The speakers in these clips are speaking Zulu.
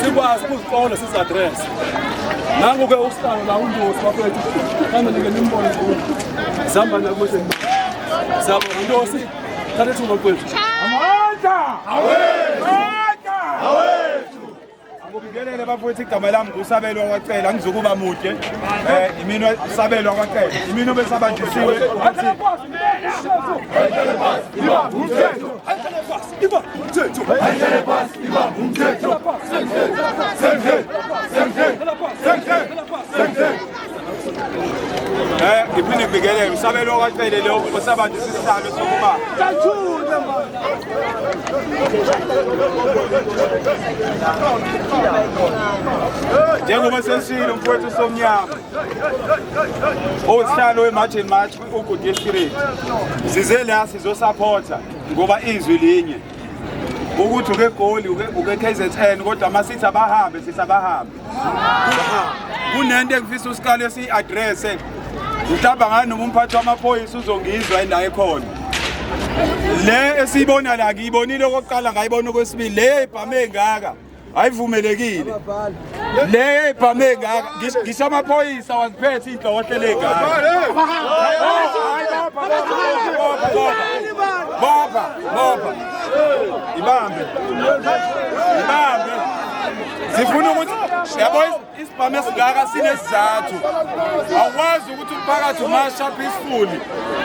sikwazi ukuzixola sisadress nangu-ke usihlalo la undosi bafethu kambe nike nimbone zihamba nakuhle zabo undosi thatha ithuba kwethu amandla Ngibingelele bafowethu igama lami ngusabelwa kwacela angizokuba mude imino sabelwa kwacela imino besabanjisiwe ngiphinde ngibingelele usabelwa kwacela lo besabanjisa isihlalo sokuba njengoba sesishilo mfowethu somnyama owusihlalo we-March March kwi-Ugu District size la sizosupporta ngoba izwi linye ukuthi uke Goli uke KZN kodwa masithi abahambe sithi abahambe kunento engifisa usikalo si-address mhlawumbe ngani noma umphathi wamaphoyisa uzongizwa endawo ekhona le esiyibona la ngiyibonile okokuqala ngayibona okwesibili le ibhame engaka ayivumelekile le ibhame engaka ngisho amaphoyisa waziphethe inhlokohle engaka baba ibambe sifuna ukuthi yabo isibhame esingaka sinesizathu awukwazi ukuthi umphakathi umasha peacefully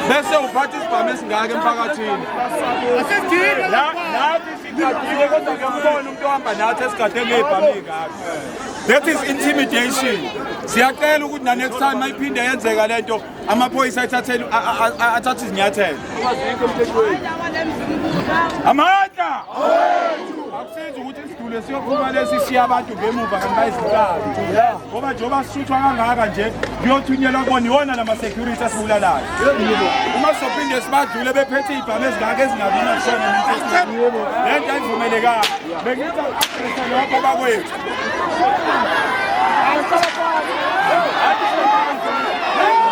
bese uphatha isibhame esingaka emphakathini nathi sigadile kodwa ngiyambona umuntu ohamba nathi esigade ngebhame engaka. That is intimidation. Siyacela ukuthi na next time mayiphinde yenzeka lento amaphoyisa athathe izinyathelo amandla akusenzi ukuthi isidule siyophuma lesishiya abantu ngemuva kanti bayizihlalo ngoba njengoba sishuthwa kangaka nje kuyothunyelwa kubona iwona nama-security asibulalayo uma sizophinde sibadlule bephethe iy'bhame ezingaka ezingabina kusona le nto ayivumelekanga bengithi aku-adrese lokho bakwethu Hey!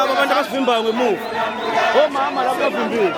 abantu abasivimbayo ngemuva omama lapho bavimbile